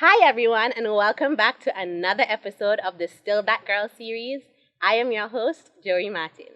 Hi, everyone, and welcome back to another episode of the Still That Girl series. I am your host, Joey Martin.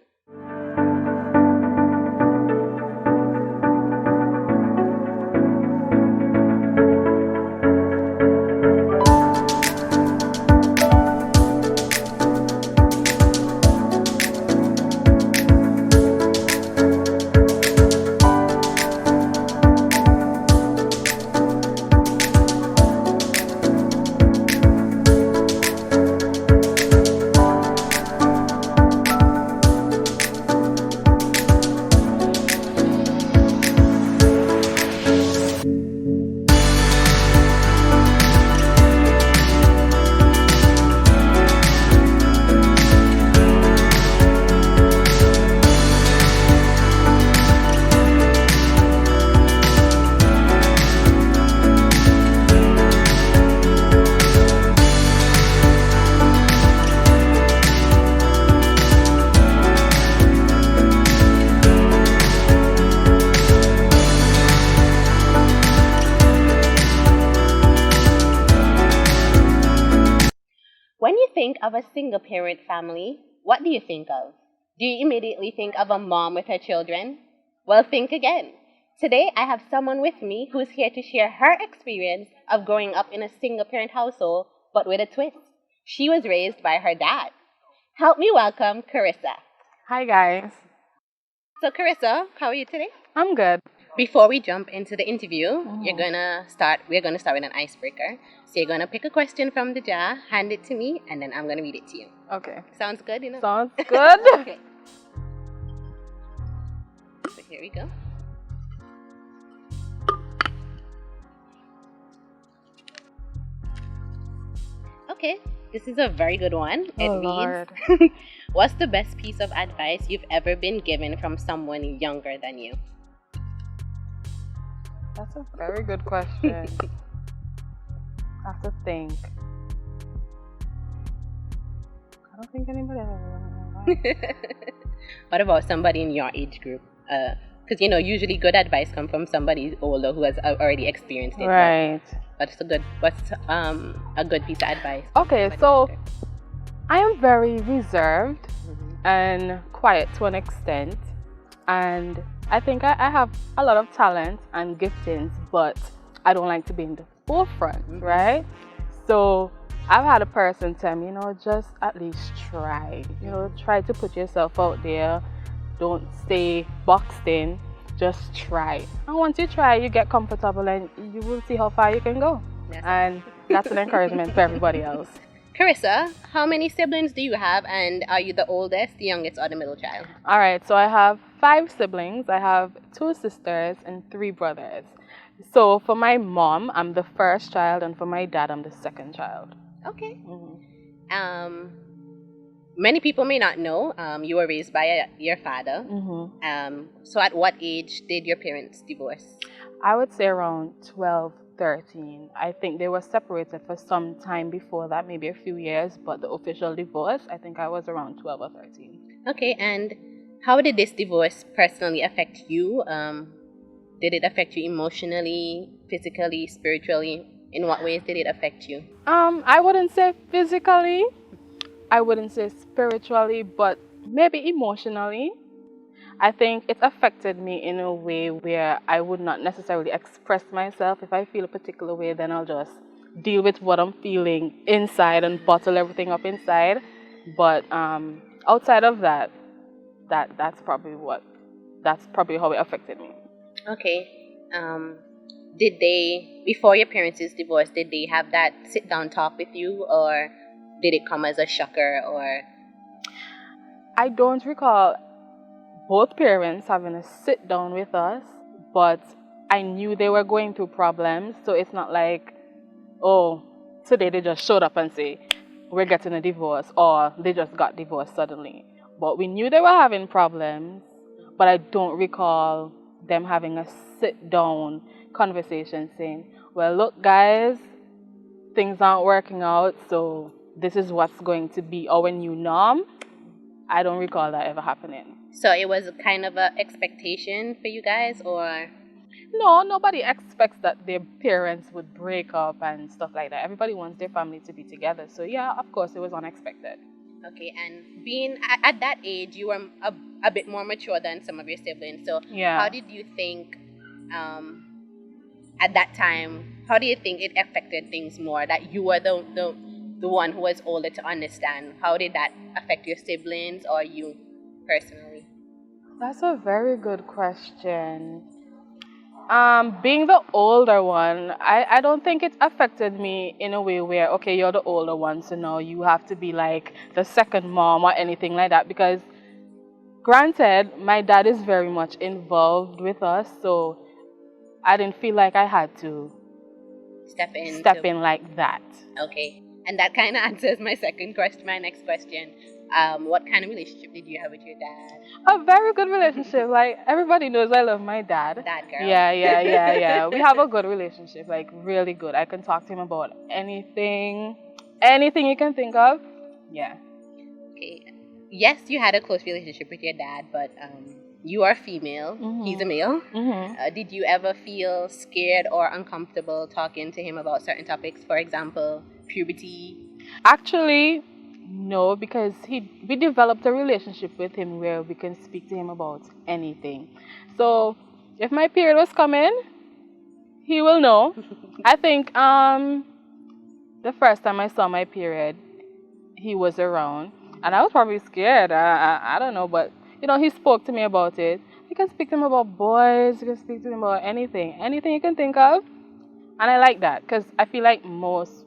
When you think of a single parent family, what do you think of? Do you immediately think of a mom with her children? Well, think again. Today, I have someone with me who's here to share her experience of growing up in a single parent household, but with a twist. She was raised by her dad. Help me welcome Kerisa. Hi guys, So, Kerisa, how are you today? I'm good. Before we jump into the interview, we're gonna start with an icebreaker. So you're gonna pick a question from the jar, hand it to me, and then I'm gonna read it to you. Okay, Sounds good, sounds good. Okay. So here we go. Okay, this is a very good one. It Oh, reads, Lord. what's the best piece of advice you've ever been given from someone younger than you? That's a very good question. I have to think. I don't think anybody ever. What about somebody in your age group? Because usually good advice comes from somebody older who has already experienced it. Right. What's a good piece of advice? Okay, Somebody so younger. I am very reserved Mhm. and quiet to an extent, and I think I have a lot of talent and giftings, but I don't like to be in the forefront, right? So I've had a person tell me, just at least try. Try to put yourself out there. Don't stay boxed in. Just try. And once you try, you get comfortable and you will see how far you can go. Yes. And that's an encouragement for everybody else. Kerisa, how many siblings do you have, and are you the oldest, the youngest, or the middle child? All right, so I have 5 siblings. I have 2 sisters and 3 brothers. So for my mom, I'm the first child, and for my dad, I'm the second child. Okay. Mm-hmm. Many people may not know you were raised by your father. Mm-hmm. So at what age did your parents divorce? I would say around 12, 13. I think they were separated for some time before that, maybe a few years, but the official divorce, I think I was around 12 or 13. Okay, and how did this divorce personally affect you? Did it affect you emotionally, physically, spiritually? In what ways did it affect you? I wouldn't say physically, I wouldn't say spiritually, but maybe emotionally. I think it affected me in a way where I would not necessarily express myself. If I feel a particular way, then I'll just deal with what I'm feeling inside and bottle everything up inside. But outside of that, that's probably how it affected me. Okay. Did they, before your parents' divorce, did they have that sit down talk with you, or did it come as a shocker? Or I don't recall both parents having a sit down with us, but I knew they were going through problems. So it's not like, oh, today they just showed up and say, we're getting a divorce, or they just got divorced suddenly. But we knew they were having problems, but I don't recall them having a sit down conversation saying, well, look, guys, things aren't working out, so this is what's going to be our new norm. I don't recall that ever happening. so it was kind of a expectation for you guys, or No, nobody expects that their parents would break up and stuff like that. Everybody wants their family to be together. So yeah, of course, it was unexpected. Okay, and being at that age, you were a bit more mature than some of your siblings. So Yeah. how did you think um, at that time? How do you think it affected things more that you were the one who was older to understand? How did that affect your siblings or you personally? That's a very good question. Being the older one, I don't think it affected me in a way where, okay, you're the older one, so now you have to be like the second mom or anything like that. Because, granted, my dad is very much involved with us, so I didn't feel like I had to step in like that. Okay, and that kind of answers my second question. My next question: what kind of relationship did you have with your dad? A very good relationship. Like, everybody knows I love my dad. Dad girl. Yeah. We have a good relationship, like really good. I can talk to him about anything you can think of. Yeah. Okay. Yes, you had a close relationship with your dad, but you are female. He's a male. Did you ever feel scared or uncomfortable talking to him about certain topics? For example, puberty. Actually, no, because we developed a relationship with him where we can speak to him about anything. So if my period was coming, he will know. I think the first time I saw my period, he was around, and I was probably scared. I don't know, but he spoke to me about it. You can speak to him about boys. You can speak to him about anything you can think of, and I like that because I feel like most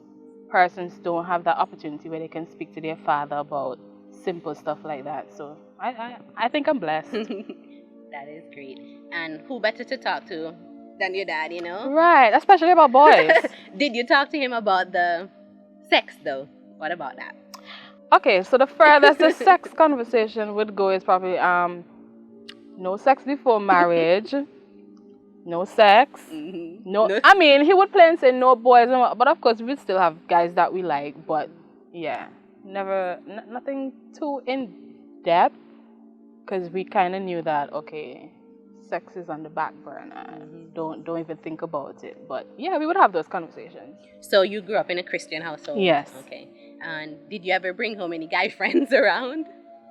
persons don't have that opportunity where they can speak to their father about simple stuff like that. So I think I'm blessed. That is great. And who better to talk to than your dad, Right, especially about boys. Did you talk to him about the sex, though? What about that? Okay, so the furthest the sex conversation would go is probably no sex before marriage. No sex. No, I mean, he would play and say no boys, but of course we still have guys that we like. But yeah, never, nothing too in depth, because we kind of knew that, okay, sex is on the back burner. Don't even think about it. But yeah, we would have those conversations. So you grew up in a Christian household? Yes. Okay. And did you ever bring home any guy friends around?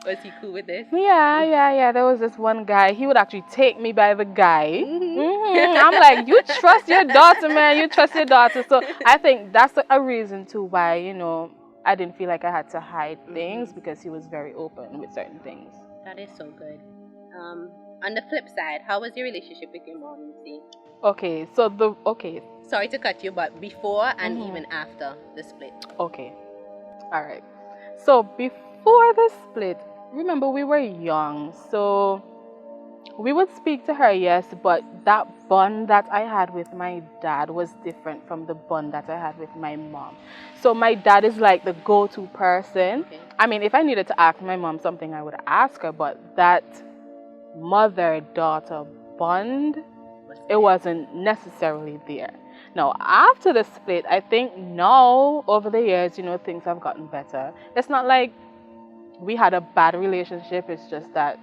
Was he cool with this? Yeah. There was this one guy. He would actually take me by the guy. I'm like, you trust your daughter, man. You trust your daughter. So I think that's a reason too why, I didn't feel like I had to hide things, because he was very open with certain things. That is so good. On the flip side, how was your relationship with your mom, Lucy? Okay. Sorry to cut you, but before and even after the split. Okay. All right. So before the split, remember we were young, so we would speak to her, yes, but that bond that I had with my dad was different from the bond that I had with my mom. So my dad is like the go-to person. Okay. I mean, if I needed to ask my mom something, I would ask her, but that mother-daughter bond, it wasn't necessarily there. Now, after the split, I think now, over the years, things have gotten better. It's not like we had a bad relationship. It's just that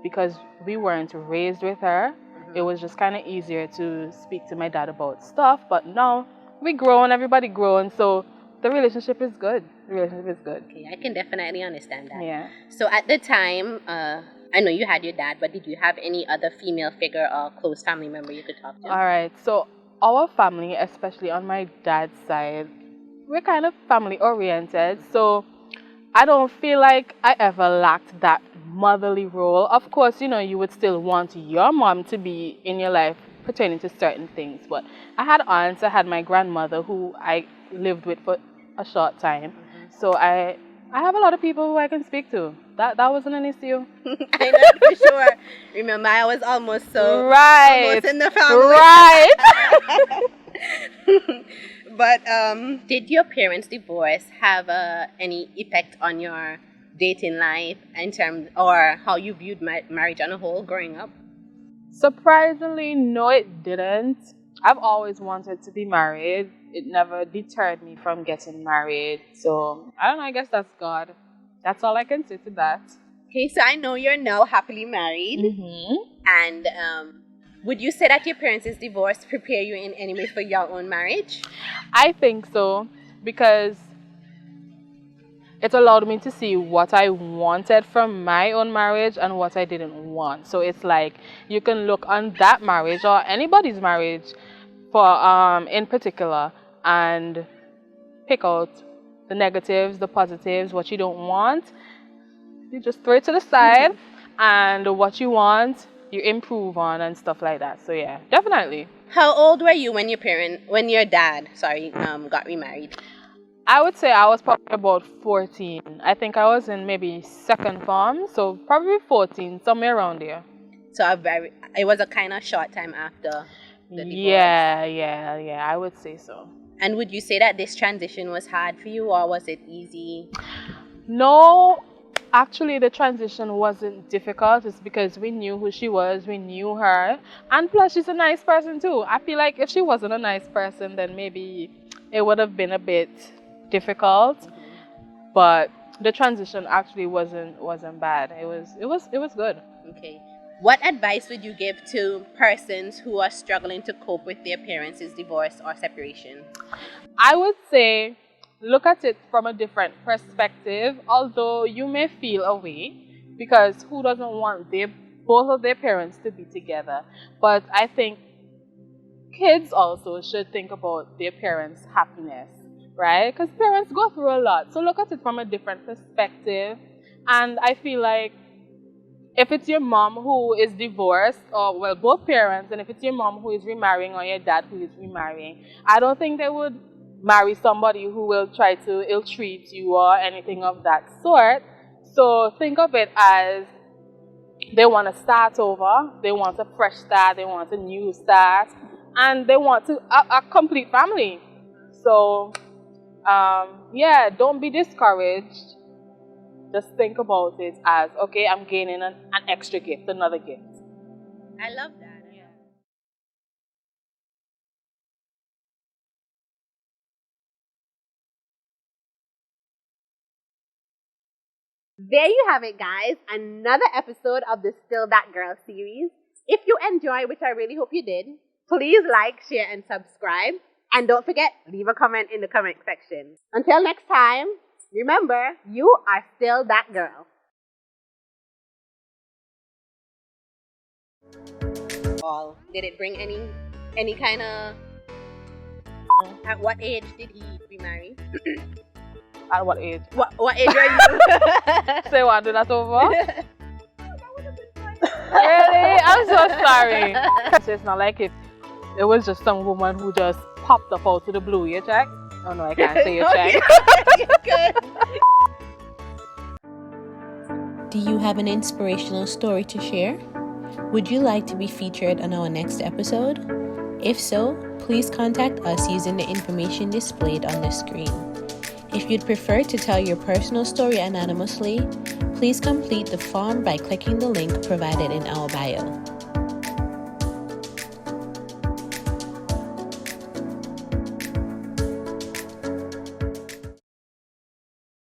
because we weren't raised with her, it was just kind of easier to speak to my dad about stuff. But now we grown, everybody grown, so the relationship is good. Okay, I can definitely understand that. Yeah. So at the time, I know you had your dad, but did you have any other female figure or close family member you could talk to? All right. So our family, especially on my dad's side, we're kind of family oriented. So I don't feel like I ever lacked that motherly role. Of course, you would still want your mom to be in your life pertaining to certain things. But I had aunts, I had my grandmother who I lived with for a short time. So I have a lot of people who I can speak to. That wasn't an issue. I know for sure. Remember, I was almost in the family. Right. But did your parents' divorce have any effect on your dating life in terms, or how you viewed marriage on a whole growing up? Surprisingly, no, it didn't. I've always wanted to be married. It never deterred me from getting married. So I don't know, I guess that's God. That's all I can say to that. Okay, so I know you're now happily married. And Would you say that your parents' divorce prepare you in any way for your own marriage? I think so, because it allowed me to see what I wanted from my own marriage and what I didn't want. So it's like you can look on that marriage or anybody's marriage for in particular and pick out the negatives, the positives, what you don't want. You just throw it to the side, and what you want, you improve on and stuff like that. So yeah, definitely. How old were you when your dad, got remarried? I would say I was probably about 14. I think I was in maybe second form, so probably 14, somewhere around there. So it was a kind of short time after the divorce. Yeah, I would say so. And would you say that this transition was hard for you, or was it easy? No, actually the transition wasn't difficult. It's because we knew who she was, we knew her, and plus she's a nice person too. I feel like if she wasn't a nice person, then maybe it would have been a bit difficult. But the transition actually wasn't bad. It was good. Okay. What advice would you give to persons who are struggling to cope with their parents' divorce or separation? I would say look at it from a different perspective, although you may feel a way, because who doesn't want both of their parents to be together? But I think kids also should think about their parents' happiness, right? Because parents go through a lot. So look at it from a different perspective. And I feel like if it's your mom who is divorced, or well, both parents, and if it's your mom who is remarrying or your dad who is remarrying, I don't think they would marry somebody who will try to ill-treat you or anything of that sort. So think of it as they want to start over, they want a fresh start, they want a new start, and they want a complete family. So yeah, don't be discouraged. Just think about it as, okay, I'm gaining an extra gift, another gift. I love that. Yeah. There you have it, guys. Another episode of the Still That Girl series. If you enjoy, which I really hope you did, please like, share, and subscribe. And don't forget, leave a comment in the comment section. Until next time, remember, you are still that girl. Did it bring any kind of... At what age did he remarry? At what age? What age are you? Say what? Do that over? Really? I'm so sorry. It's not like it was just some woman who just popped up out to the blue. You check? Oh no, I can't say you check. Do you have an inspirational story to share? Would you like to be featured on our next episode? If so, please contact us using the information displayed on the screen. If you'd prefer to tell your personal story anonymously, please complete the form by clicking the link provided in our bio.